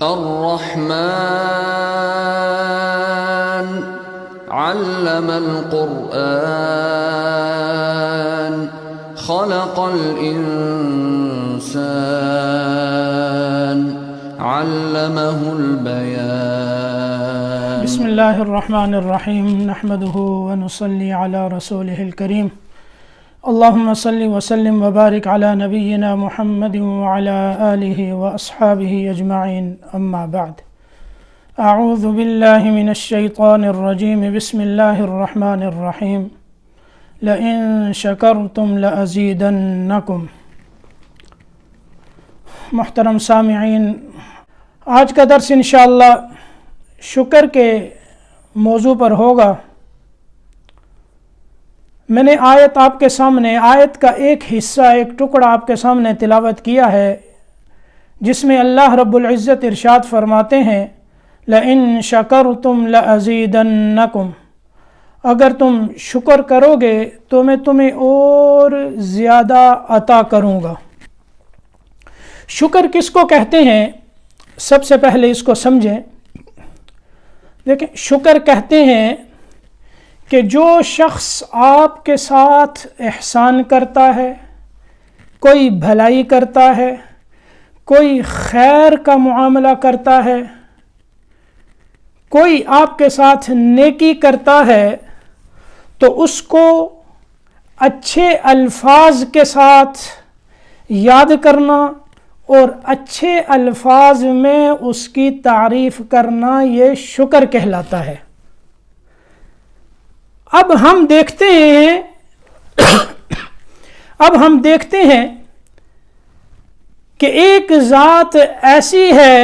الرحمن علم القرآن خلق الإنسان علمه البيان بسم الله الرحمن الرحيم نحمده ونصلي على رسوله الكريم اللهم صل وسلم وبارك على نبينا محمد وعلى آله وأصحابه أجمعين أما بعد أعوذ بالله من الشيطان الرجيم بسم الله الرحمن الرحيم لئن شكرتم لأزيدنكم. محترم سامعین، آج کا درس انشاءاللہ شکر کے موضوع پر ہوگا. میں نے آپ کے سامنے آیت کا ایک حصہ، ایک ٹکڑا آپ کے سامنے تلاوت کیا ہے، جس میں اللہ رب العزت ارشاد فرماتے ہیں لئن شکرتم لازیدنکم، اگر تم شکر کرو گے تو میں تمہیں اور زیادہ عطا کروں گا. شکر کس کو کہتے ہیں؟ سب سے پہلے اس کو سمجھیں. دیکھیں، شکر کہتے ہیں کہ جو شخص آپ کے ساتھ احسان کرتا ہے، کوئی بھلائی کرتا ہے، کوئی خیر کا معاملہ کرتا ہے، کوئی آپ کے ساتھ نیکی کرتا ہے، تو اس کو اچھے الفاظ کے ساتھ یاد کرنا اور اچھے الفاظ میں اس کی تعریف کرنا، یہ شکر کہلاتا ہے. اب ہم دیکھتے ہیں کہ ایک ذات ایسی ہے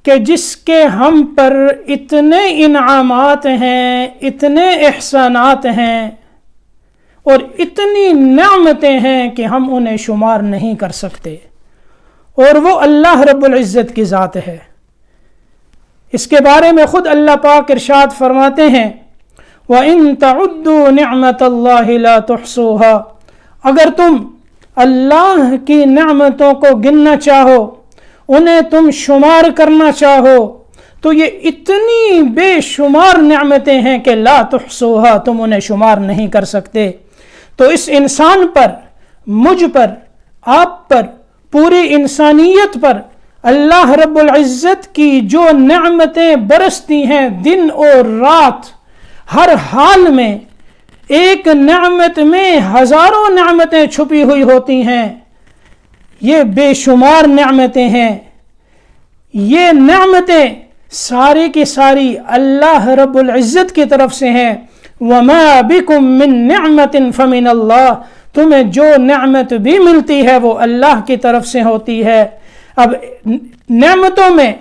کہ جس کے ہم پر اتنے انعامات ہیں، اتنے احسانات ہیں اور اتنی نعمتیں ہیں کہ ہم انہیں شمار نہیں کر سکتے، اور وہ اللہ رب العزت کی ذات ہے. اس کے بارے میں خود اللہ پاک ارشاد فرماتے ہیں وَإِن تَعُدُّوا نِعْمَةَ اللَّهِ لَا تُحْصُوهَا، اگر تم اللہ کی نعمتوں کو گننا چاہو، انہیں تم شمار کرنا چاہو، تو یہ اتنی بے شمار نعمتیں ہیں کہ لا تحصوها، تم انہیں شمار نہیں کر سکتے. تو اس انسان پر، مجھ پر، آپ پر، پوری انسانیت پر اللہ رب العزت کی جو نعمتیں برستی ہیں دن اور رات، ہر حال میں ایک نعمت میں ہزاروں نعمتیں چھپی ہوئی ہوتی ہیں. یہ بے شمار نعمتیں ہیں. یہ نعمتیں ساری کی ساری اللہ رب العزت کی طرف سے ہیں. وَمَا بِكُم مِّن نِّعْمَةٍ فَمِنَ اللَّهِ، تمہیں جو نعمت بھی ملتی ہے وہ اللہ کی طرف سے ہوتی ہے. اب نعمتوں میں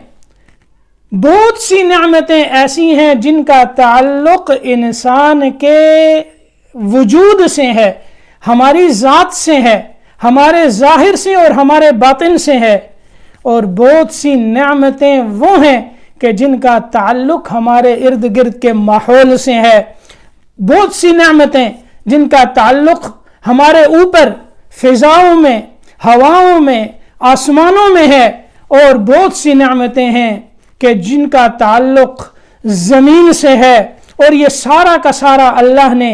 بہت سی نعمتیں ایسی ہیں جن کا تعلق انسان کے وجود سے ہے، ہماری ذات سے ہے، ہمارے ظاہر سے اور ہمارے باطن سے ہے، اور بہت سی نعمتیں وہ ہیں کہ جن کا تعلق ہمارے ارد گرد کے ماحول سے ہے. بہت سی نعمتیں جن کا تعلق ہمارے اوپر فضاؤں میں، ہواؤں میں، آسمانوں میں ہے، اور بہت سی نعمتیں ہیں کہ جن کا تعلق زمین سے ہے. اور یہ سارا کا سارا اللہ نے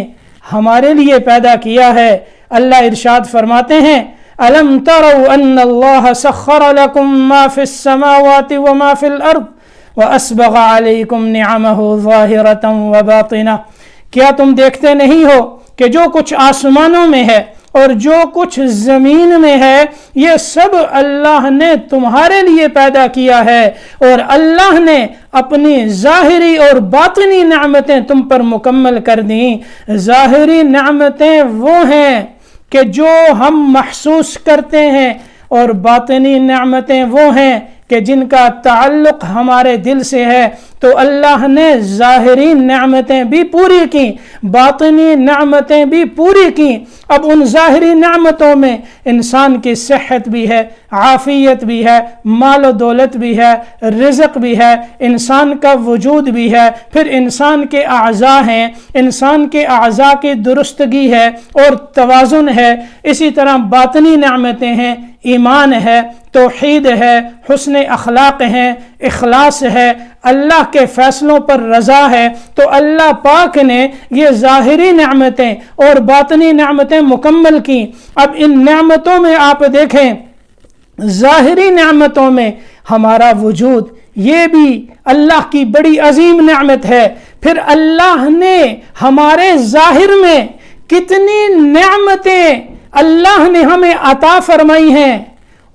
ہمارے لیے پیدا کیا ہے. اللہ ارشاد فرماتے ہیں أَلَمْ تَرَوْا أَنَّ اللَّهَ سَخَّرَ لَكُم مَّا فِي السَّمَاوَاتِ وَمَا فِي الْأَرْضِ وَأَسْبَغَ عَلَيْكُمْ نِعَمَهُ ظَاهِرَةً وَبَاطِنَةً، کیا تم دیکھتے نہیں ہو کہ جو کچھ آسمانوں میں ہے اور جو کچھ زمین میں ہے، یہ سب اللہ نے تمہارے لیے پیدا کیا ہے، اور اللہ نے اپنی ظاہری اور باطنی نعمتیں تم پر مکمل کر دیں. ظاہری نعمتیں وہ ہیں کہ جو ہم محسوس کرتے ہیں، اور باطنی نعمتیں وہ ہیں کہ جن کا تعلق ہمارے دل سے ہے. تو اللہ نے ظاہری نعمتیں بھی پوری کی، باطنی نعمتیں بھی پوری کی. اب ان ظاہری نعمتوں میں انسان کی صحت بھی ہے، عافیت بھی ہے، مال و دولت بھی ہے، رزق بھی ہے، انسان کا وجود بھی ہے، پھر انسان کے اعضاء ہیں، انسان کے اعضاء کی درستگی ہے اور توازن ہے. اسی طرح باطنی نعمتیں ہیں، ایمان ہے، توحید ہے، حسن اخلاق ہے، اخلاص ہے، اللہ کے فیصلوں پر رضا ہے، تو اللہ پاک نے یہ ظاہری نعمتیں اور باطنی نعمتیں مکمل کی۔ اب ان نعمتوں میں آپ دیکھیں، ظاہری نعمتوں میں ہمارا وجود، یہ بھی اللہ کی بڑی عظیم نعمت ہے۔ پھر اللہ نے ہمارے ظاہر میں کتنی نعمتیں اللہ نے ہمیں عطا فرمائی ہیں،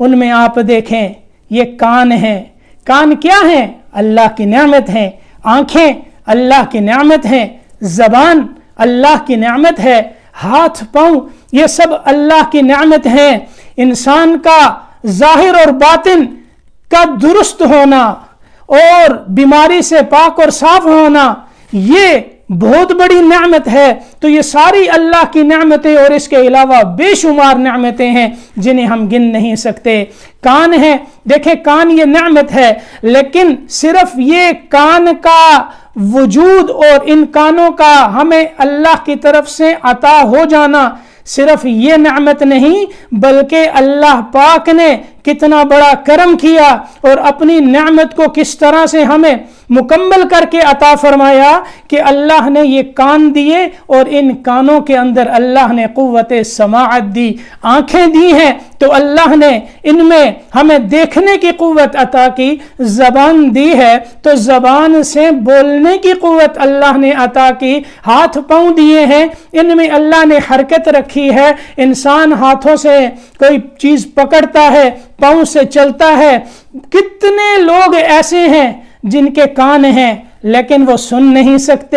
ان میں آپ دیکھیں، یہ کان ہیں، کان کیا ہیں؟ اللہ کی نعمت ہیں۔ آنکھیں اللہ کی نعمت ہیں۔ زبان اللہ کی نعمت ہے۔ ہاتھ پاؤں یہ سب اللہ کی نعمت ہیں۔ انسان کا ظاہر اور باطن کا درست ہونا اور بیماری سے پاک اور صاف ہونا، یہ بہت بڑی نعمت ہے۔ تو یہ ساری اللہ کی نعمتیں اور اس کے علاوہ بے شمار نعمتیں ہیں جنہیں ہم گن نہیں سکتے۔ کان ہے، دیکھیں کان یہ نعمت ہے، لیکن صرف یہ کان کا وجود اور ان کانوں کا ہمیں اللہ کی طرف سے عطا ہو جانا صرف یہ نعمت نہیں، بلکہ اللہ پاک نے کتنا بڑا کرم کیا اور اپنی نعمت کو کس طرح سے ہمیں مکمل کر کے عطا فرمایا کہ اللہ نے یہ کان دیے اور ان کانوں کے اندر اللہ نے قوت سماعت دی۔ آنکھیں دی ہیں تو اللہ نے ان میں ہمیں دیکھنے کی قوت عطا کی۔ زبان دی ہے تو زبان سے بولنے کی قوت اللہ نے عطا کی۔ ہاتھ پاؤں دیے ہیں، ان میں اللہ نے حرکت رکھی ہے۔ انسان ہاتھوں سے کوئی چیز پکڑتا ہے، پاؤں سے چلتا ہے۔ کتنے لوگ ایسے ہیں جن کے کان ہیں لیکن وہ سن نہیں سکتے،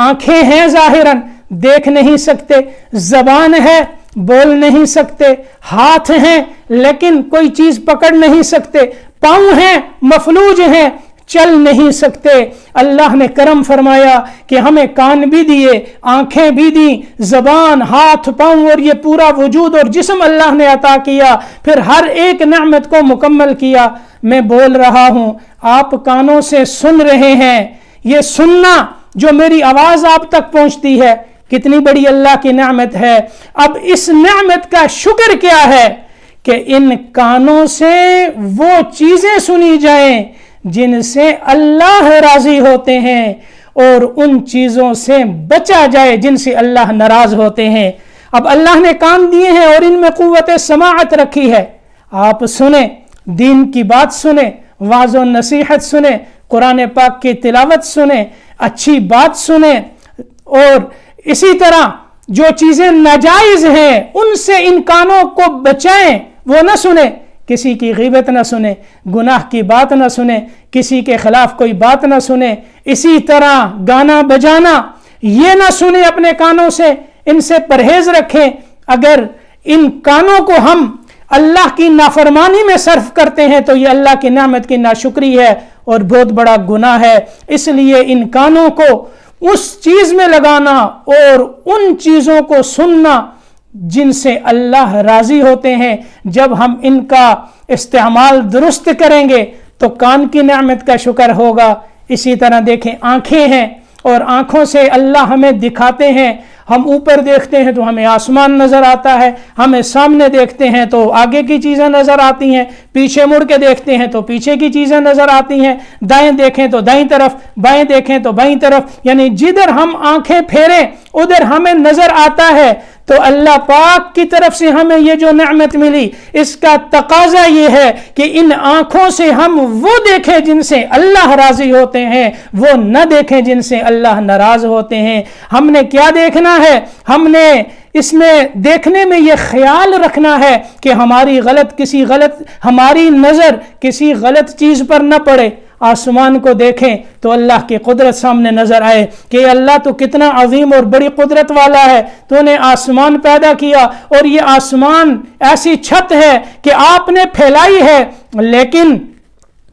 آنکھیں ہیں ظاہراً دیکھ نہیں سکتے، زبان ہے بول نہیں سکتے، ہاتھ ہیں لیکن کوئی چیز پکڑ نہیں سکتے، پاؤں ہیں مفلوج ہیں چل نہیں سکتے۔ اللہ نے کرم فرمایا کہ ہمیں کان بھی دیے، آنکھیں بھی دی، زبان، ہاتھ، پاؤں اور یہ پورا وجود اور جسم اللہ نے عطا کیا۔ پھر ہر ایک نعمت کو مکمل کیا۔ میں بول رہا ہوں، آپ کانوں سے سن رہے ہیں، یہ سننا جو میری آواز آپ تک پہنچتی ہے کتنی بڑی اللہ کی نعمت ہے۔ اب اس نعمت کا شکر کیا ہے کہ ان کانوں سے وہ چیزیں سنی جائیں جن سے اللہ راضی ہوتے ہیں اور ان چیزوں سے بچا جائے جن سے اللہ ناراض ہوتے ہیں۔ اب اللہ نے کان دیے ہیں اور ان میں قوت سماعت رکھی ہے۔ آپ سنیں، دین کی بات سنیں، واعظ و نصیحت سنیں، قرآن پاک کی تلاوت سنیں، اچھی بات سنیں، اور اسی طرح جو چیزیں ناجائز ہیں ان سے ان کانوں کو بچائیں، وہ نہ سنیں، کسی کی غیبت نہ سنیں، گناہ کی بات نہ سنیں، کسی کے خلاف کوئی بات نہ سنیں، اسی طرح گانا بجانا یہ نہ سنیں اپنے کانوں سے، ان سے پرہیز رکھیں۔ اگر ان کانوں کو ہم اللہ کی نافرمانی میں صرف کرتے ہیں تو یہ اللہ کی نعمت کی ناشکری ہے اور بہت بڑا گناہ ہے۔ اس لیے ان کانوں کو اس چیز میں لگانا اور ان چیزوں کو سننا جن سے اللہ راضی ہوتے ہیں، جب ہم ان کا استعمال درست کریں گے تو کان کی نعمت کا شکر ہوگا۔ اسی طرح دیکھیں آنکھیں ہیں اور آنکھوں سے اللہ ہمیں دکھاتے ہیں۔ ہم اوپر دیکھتے ہیں تو ہمیں آسمان نظر آتا ہے، ہمیں سامنے دیکھتے ہیں تو آگے کی چیزیں نظر آتی ہیں، پیچھے مڑ کے دیکھتے ہیں تو پیچھے کی چیزیں نظر آتی ہیں، دائیں دیکھیں تو دائیں طرف، بائیں دیکھیں تو بائیں طرف، یعنی جدھر ہم آنکھیں پھیریں ادھر ہمیں نظر آتا ہے۔ تو اللہ پاک کی طرف سے ہمیں یہ جو نعمت ملی، اس کا تقاضا یہ ہے کہ ان آنکھوں سے ہم وہ دیکھیں جن سے اللہ راضی ہوتے ہیں، وہ نہ دیکھیں جن سے اللہ ناراض ہوتے ہیں۔ ہم نے کیا دیکھنا ہے؟ ہم نے اس میں دیکھنے میں یہ خیال رکھنا ہے کہ ہماری نظر کسی غلط چیز پر نہ پڑے۔ آسمان کو دیکھیں تو اللہ کی قدرت سامنے نظر آئے کہ اللہ تو کتنا عظیم اور بڑی قدرت والا ہے، تو نے آسمان پیدا کیا اور یہ آسمان ایسی چھت ہے کہ آپ نے پھیلائی ہے، لیکن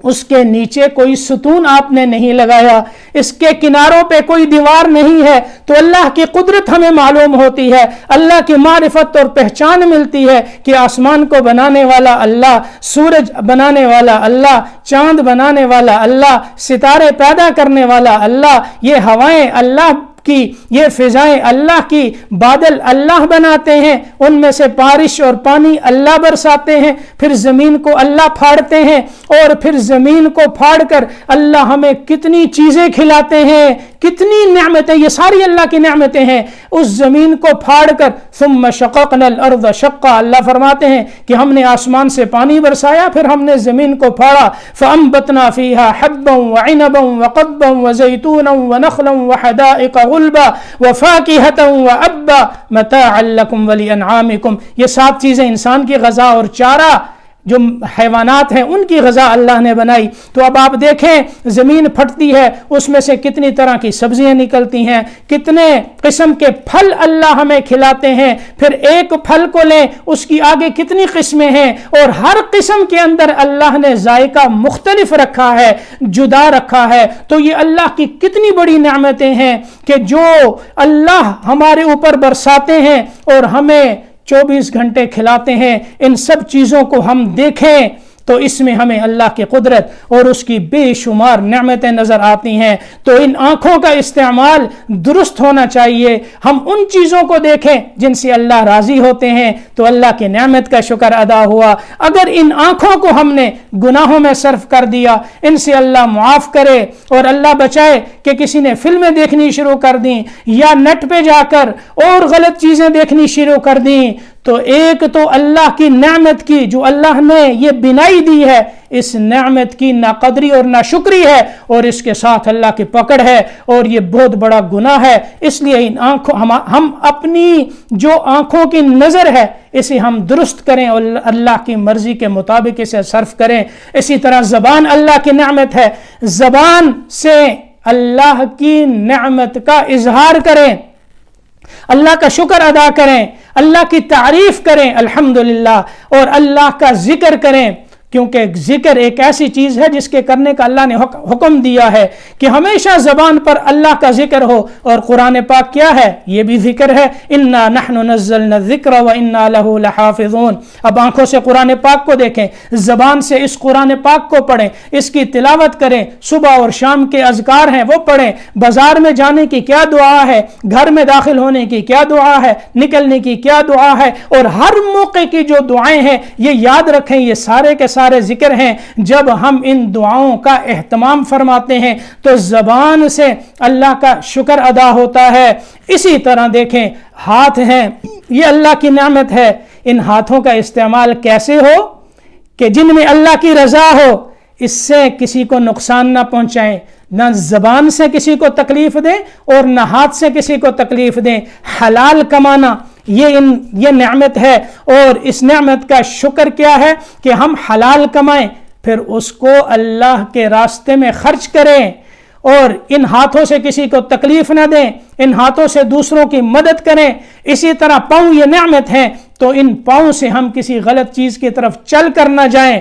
اس کے نیچے کوئی ستون آپ نے نہیں لگایا، اس کے کناروں پہ کوئی دیوار نہیں ہے، تو اللہ کی قدرت ہمیں معلوم ہوتی ہے، اللہ کی معرفت اور پہچان ملتی ہے کہ آسمان کو بنانے والا اللہ، سورج بنانے والا اللہ، چاند بنانے والا اللہ، ستارے پیدا کرنے والا اللہ، یہ ہوائیں اللہ کی، یہ فضائیں اللہ کی، بادل اللہ بناتے ہیں، ان میں سے بارش اور پانی اللہ برساتے ہیں، پھر زمین کو اللہ پھاڑتے ہیں، اور پھر زمین کو پھاڑ کر اللہ ہمیں کتنی چیزیں کھلاتے ہیں، کتنی نعمتیں، یہ ساری اللہ کی نعمتیں ہیں۔ اس زمین کو پھاڑ کر ثم شققنا الارض شقا، اللہ فرماتے ہیں کہ ہم نے آسمان سے پانی برسایا، پھر ہم نے زمین کو پھاڑا، فانبتنا فیہا حبا وعنبا وقضبا وزیتونا ونخلا وحدائق غلبا وفاکہتا وابا متاعا لکم ولانعامکم۔ یہ 7 چیزیں انسان کی غذا اور چارہ، جو حیوانات ہیں ان کی غذا اللہ نے بنائی۔ تو اب آپ دیکھیں زمین پھٹتی ہے، اس میں سے کتنی طرح کی سبزیاں نکلتی ہیں، کتنے قسم کے پھل اللہ ہمیں کھلاتے ہیں، پھر ایک پھل کو لیں اس کی آگے کتنی قسمیں ہیں، اور ہر قسم کے اندر اللہ نے ذائقہ مختلف رکھا ہے، جدا رکھا ہے۔ تو یہ اللہ کی کتنی بڑی نعمتیں ہیں کہ جو اللہ ہمارے اوپر برساتے ہیں اور ہمیں 24 گھنٹے کھلاتے ہیں۔ ان سب چیزوں کو ہم دیکھیں تو اس میں ہمیں اللہ کی قدرت اور اس کی بے شمار نعمتیں نظر آتی ہیں۔ تو ان آنکھوں کا استعمال درست ہونا چاہیے، ہم ان چیزوں کو دیکھیں جن سے اللہ راضی ہوتے ہیں، تو اللہ کی نعمت کا شکر ادا ہوا۔ اگر ان آنکھوں کو ہم نے گناہوں میں صرف کر دیا، ان سے اللہ معاف کرے اور اللہ بچائے کہ کسی نے فلمیں دیکھنی شروع کر دیں یا نیٹ پہ جا کر اور غلط چیزیں دیکھنی شروع کر دیں، تو ایک تو اللہ کی نعمت کی جو اللہ نے یہ بنائی دی ہے، اس نعمت کی ناقدری اور ناشکری ہے، اور اس کے ساتھ اللہ کی پکڑ ہے، اور یہ بہت بڑا گناہ ہے۔ اس لیے ان آنکھوں ہم اپنی جو آنکھوں کی نظر ہے اسے ہم درست کریں اور اللہ کی مرضی کے مطابق اسے صرف کریں۔ اسی طرح زبان اللہ کی نعمت ہے، زبان سے اللہ کی نعمت کا اظہار کریں، اللہ کا شکر ادا کریں، اللہ کی تعریف کریں الحمدللہ، اور اللہ کا ذکر کریں، کیونکہ ذکر ایک ایسی چیز ہے جس کے کرنے کا اللہ نے حکم دیا ہے کہ ہمیشہ زبان پر اللہ کا ذکر ہو۔ اور قرآن پاک کیا ہے؟ یہ بھی ذکر ہے، انا نحن نزلنا الذکر وانا له لحافظون۔ اب آنکھوں سے قرآن پاک کو دیکھیں، زبان سے اس قرآن پاک کو پڑھیں، اس کی تلاوت کریں، صبح اور شام کے اذکار ہیں وہ پڑھیں، بازار میں جانے کی کیا دعا ہے، گھر میں داخل ہونے کی کیا دعا ہے، نکلنے کی کیا دعا ہے، اور ہر موقع کی جو دعائیں ہیں یہ یاد رکھیں، یہ سارے کے سارے ذکر ہیں۔ جب ہم ان دعاؤں کا اہتمام فرماتے ہیں تو زبان سے اللہ کا شکر ادا ہوتا ہے۔ اسی طرح دیکھیں ہاتھ ہیں، یہ اللہ کی نعمت ہے، ان ہاتھوں کا استعمال کیسے ہو کہ جن میں اللہ کی رضا ہو، اس سے کسی کو نقصان نہ پہنچائیں، نہ زبان سے کسی کو تکلیف دیں اور نہ ہاتھ سے کسی کو تکلیف دیں۔ حلال کمانا یہ نعمت ہے، اور اس نعمت کا شکر کیا ہے کہ ہم حلال کمائیں، پھر اس کو اللہ کے راستے میں خرچ کریں، اور ان ہاتھوں سے کسی کو تکلیف نہ دیں، ان ہاتھوں سے دوسروں کی مدد کریں۔ اسی طرح پاؤں یہ نعمت ہیں، تو ان پاؤں سے ہم کسی غلط چیز کی طرف چل کر نہ جائیں،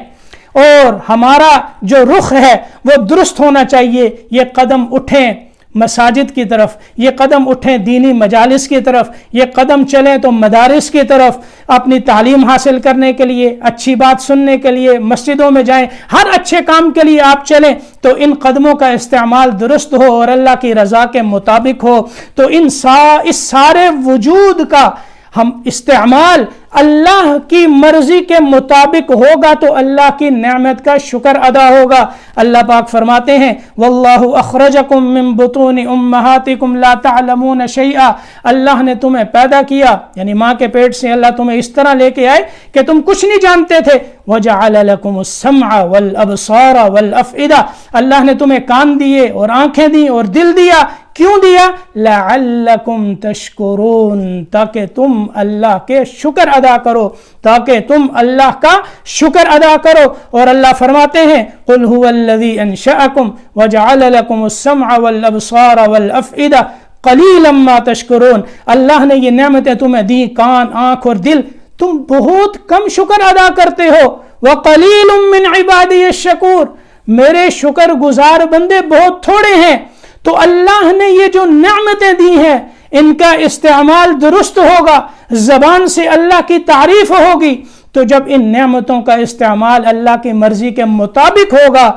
اور ہمارا جو رخ ہے وہ درست ہونا چاہیے۔ یہ قدم اٹھیں مساجد کی طرف، یہ قدم اٹھیں دینی مجالس کی طرف، یہ قدم چلیں تو مدارس کی طرف، اپنی تعلیم حاصل کرنے کے لیے، اچھی بات سننے کے لیے مسجدوں میں جائیں، ہر اچھے کام کے لیے آپ چلیں، تو ان قدموں کا استعمال درست ہو اور اللہ کی رضا کے مطابق ہو۔ تو اس سارے وجود کا ہم استعمال اللہ کی مرضی کے مطابق ہوگا تو اللہ کی نعمت کا شکر ادا ہوگا۔ اللہ پاک فرماتے ہیں واللہ اخرجکم من بطون امہاتکم لا تعلمون شیئا، اللہ نے تمہیں پیدا کیا، یعنی ماں کے پیٹ سے اللہ تمہیں اس طرح لے کے آئے کہ تم کچھ نہیں جانتے تھے۔ وجعل لکم السمع والابصار والافئدہ، اللہ نے تمہیں کان دیے اور آنکھیں دی اور دل دیا، کیوں دیا؟ لعلکم تشکرون، تاکہ تم اللہ کے شکر ادا کرو، تاکہ تم اللہ کا شکر ادا کرو۔ اور اللہ فرماتے ہیں قل هو الذی انشأکم وجعل لکم السمع والابصار والافئدہ قلیلا ما تشکرون، اللہ نے یہ نعمتیں تمہیں دی، کان، آنکھ اور دل، تم بہت کم شکر ادا کرتے ہو۔ وقلیل من عبادی الشکور، میرے شکر گزار بندے بہت تھوڑے ہیں۔ تو اللہ نے یہ جو نعمتیں دی ہیں ان کا استعمال درست ہوگا، زبان سے اللہ کی تعریف ہوگی، تو جب ان نعمتوں کا استعمال اللہ کی مرضی کے مطابق ہوگا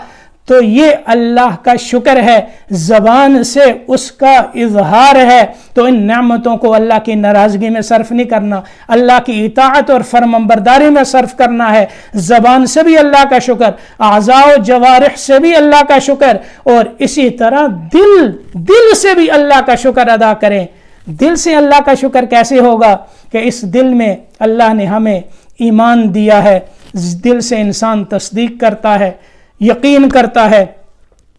تو یہ اللہ کا شکر ہے، زبان سے اس کا اظہار ہے۔ تو ان نعمتوں کو اللہ کی ناراضگی میں صرف نہیں کرنا، اللہ کی اطاعت اور فرمانبرداری میں صرف کرنا ہے۔ زبان سے بھی اللہ کا شکر، اعضاء و جوارح سے بھی اللہ کا شکر، اور اسی طرح دل سے بھی اللہ کا شکر ادا کریں۔ دل سے اللہ کا شکر کیسے ہوگا؟ کہ اس دل میں اللہ نے ہمیں ایمان دیا ہے، دل سے انسان تصدیق کرتا ہے، یقین کرتا ہے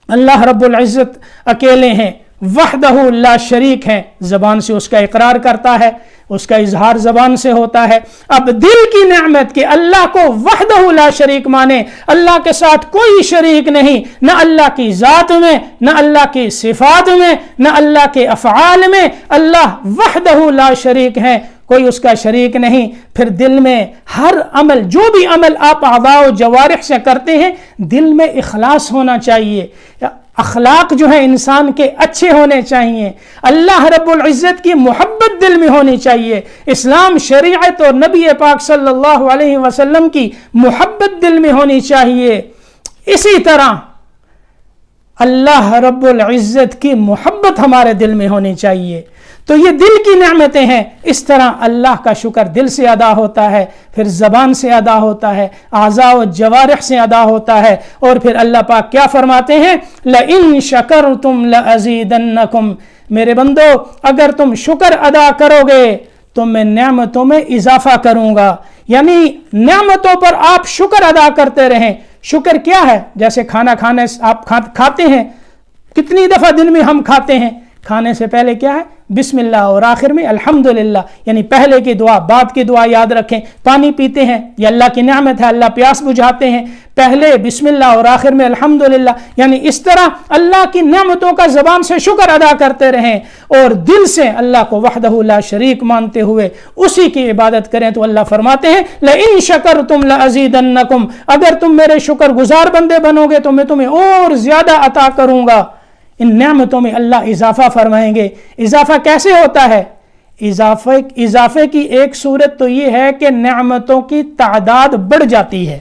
اللہ رب العزت اکیلے ہیں، وحدہ لا شریک ہیں، زبان سے اس کا اقرار کرتا ہے، اس کا اظہار زبان سے ہوتا ہے۔ اب دل کی نعمت کہ اللہ کو وحدہ لا شریک مانے، اللہ کے ساتھ کوئی شریک نہیں، نہ اللہ کی ذات میں، نہ اللہ کی صفات میں، نہ اللہ کے افعال میں، اللہ وحدہ لا شریک ہیں، کوئی اس کا شریک نہیں۔ پھر دل میں ہر عمل، جو بھی عمل آپ اعضاء و جوارح سے کرتے ہیں، دل میں اخلاص ہونا چاہیے، اخلاق جو ہے انسان کے اچھے ہونے چاہیے، اللہ رب العزت کی محبت دل میں ہونی چاہیے، اسلام، شریعت اور نبی پاک صلی اللہ علیہ وسلم کی محبت دل میں ہونی چاہیے۔ اسی طرح اللہ رب العزت کی محبت ہمارے دل میں ہونی چاہیے۔ تو یہ دل کی نعمتیں ہیں۔ اس طرح اللہ کا شکر دل سے ادا ہوتا ہے، پھر زبان سے ادا ہوتا ہے، اعضاء و جوارح سے ادا ہوتا ہے، اور پھر اللہ پاک کیا فرماتے ہیں؟ لَإِن شَكَرْتُمْ لَأَزِيدَنَّكُمْ، میرے بندو اگر تم شکر ادا کرو گے تو میں نعمتوں میں اضافہ کروں گا۔ یعنی نعمتوں پر آپ شکر ادا کرتے رہیں۔ شکر کیا ہے؟ جیسے کھانا کھانے آپ کھاتے ہیں، کتنی دفعہ دن میں ہم کھاتے ہیں؟ کھانے سے پہلے کیا ہے؟ بسم اللہ، اور آخر میں الحمدللہ، یعنی پہلے کی دعا بعد کی دعا یاد رکھیں۔ پانی پیتے ہیں، یہ اللہ کی نعمت ہے، اللہ پیاس بجھاتے ہیں، پہلے بسم اللہ اور آخر میں الحمدللہ، یعنی اس طرح اللہ کی نعمتوں کا زبان سے شکر ادا کرتے رہیں، اور دل سے اللہ کو وحدہ لا شریک مانتے ہوئے اسی کی عبادت کریں۔ تو اللہ فرماتے ہیں لَإِن شَكَرْتُمْ لَأَزِيدَنَّكُمْ، اگر تم میرے شکر گزار بندے بنو گے تو میں تمہیں اور زیادہ عطا کروں گا۔ ان نعمتوں میں اللہ اضافہ فرمائیں گے۔ اضافہ کیسے ہوتا ہے؟ اضافے کی ایک صورت تو یہ ہے کہ نعمتوں کی تعداد بڑھ جاتی ہے،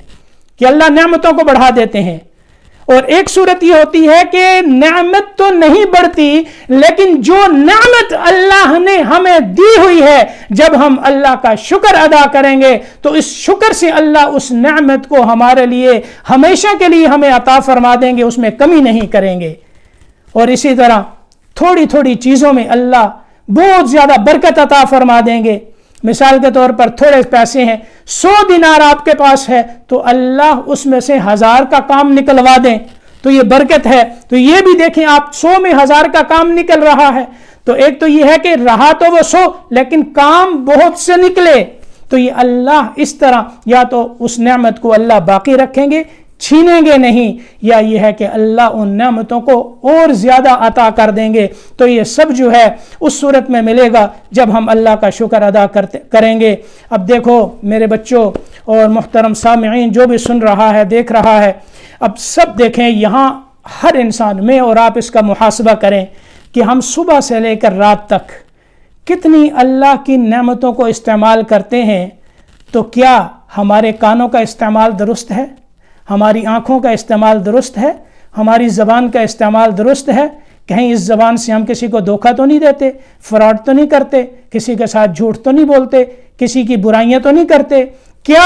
کہ اللہ نعمتوں کو بڑھا دیتے ہیں، اور ایک صورت یہ ہوتی ہے کہ نعمت تو نہیں بڑھتی، لیکن جو نعمت اللہ نے ہمیں دی ہوئی ہے، جب ہم اللہ کا شکر ادا کریں گے تو اس شکر سے اللہ اس نعمت کو ہمارے لیے ہمیشہ کے لیے ہمیں عطا فرما دیں گے، اس میں کمی نہیں کریں گے۔ اور اسی طرح تھوڑی تھوڑی چیزوں میں اللہ بہت زیادہ برکت عطا فرما دیں گے۔ مثال کے طور پر تھوڑے پیسے ہیں، 100 دینار آپ کے پاس ہے، تو اللہ اس میں سے 1000 کا کام نکلوا دیں، تو یہ برکت ہے۔ تو یہ بھی دیکھیں، آپ 100 میں 1000 کا کام نکل رہا ہے، تو ایک تو یہ ہے کہ رہا تو وہ 100 لیکن کام بہت سے نکلے، تو یہ اللہ اس طرح یا تو اس نعمت کو اللہ باقی رکھیں گے، چھینیں گے نہیں، یا یہ ہے کہ اللہ ان نعمتوں کو اور زیادہ عطا کر دیں گے۔ تو یہ سب جو ہے اس صورت میں ملے گا جب ہم اللہ کا شکر ادا کریں گے۔ اب دیکھو میرے بچوں اور محترم سامعین، جو بھی سن رہا ہے، دیکھ رہا ہے، اب سب دیکھیں، یہاں ہر انسان، میں اور آپ اس کا محاسبہ کریں کہ ہم صبح سے لے کر رات تک کتنی اللہ کی نعمتوں کو استعمال کرتے ہیں۔ تو کیا ہمارے کانوں کا استعمال درست ہے؟ ہماری آنکھوں کا استعمال درست ہے؟ ہماری زبان کا استعمال درست ہے؟ کہیں اس زبان سے ہم کسی کو دھوکہ تو نہیں دیتے، فراڈ تو نہیں کرتے، کسی کے ساتھ جھوٹ تو نہیں بولتے، کسی کی برائیاں تو نہیں کرتے؟ کیا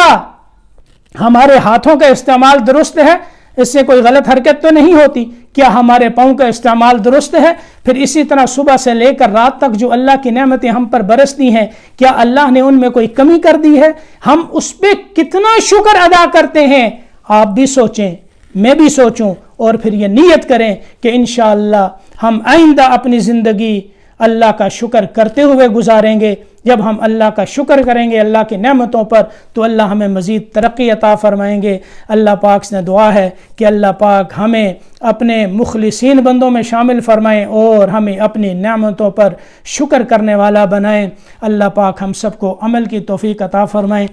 ہمارے ہاتھوں کا استعمال درست ہے؟ اس سے کوئی غلط حرکت تو نہیں ہوتی؟ کیا ہمارے پاؤں کا استعمال درست ہے؟ پھر اسی طرح صبح سے لے کر رات تک جو اللہ کی نعمتیں ہم پر برستی ہیں، کیا اللہ نے ان میں کوئی کمی کر دی ہے؟ ہم اس پہ کتنا شکر ادا کرتے ہیں؟ آپ بھی سوچیں، میں بھی سوچوں، اور پھر یہ نیت کریں کہ انشاءاللہ ہم آئندہ اپنی زندگی اللہ کا شکر کرتے ہوئے گزاریں گے۔ جب ہم اللہ کا شکر کریں گے اللہ کی نعمتوں پر تو اللہ ہمیں مزید ترقی عطا فرمائیں گے۔ اللہ پاک سے دعا ہے کہ اللہ پاک ہمیں اپنے مخلصین بندوں میں شامل فرمائیں اور ہمیں اپنی نعمتوں پر شکر کرنے والا بنائیں۔ اللہ پاک ہم سب کو عمل کی توفیق عطا فرمائیں۔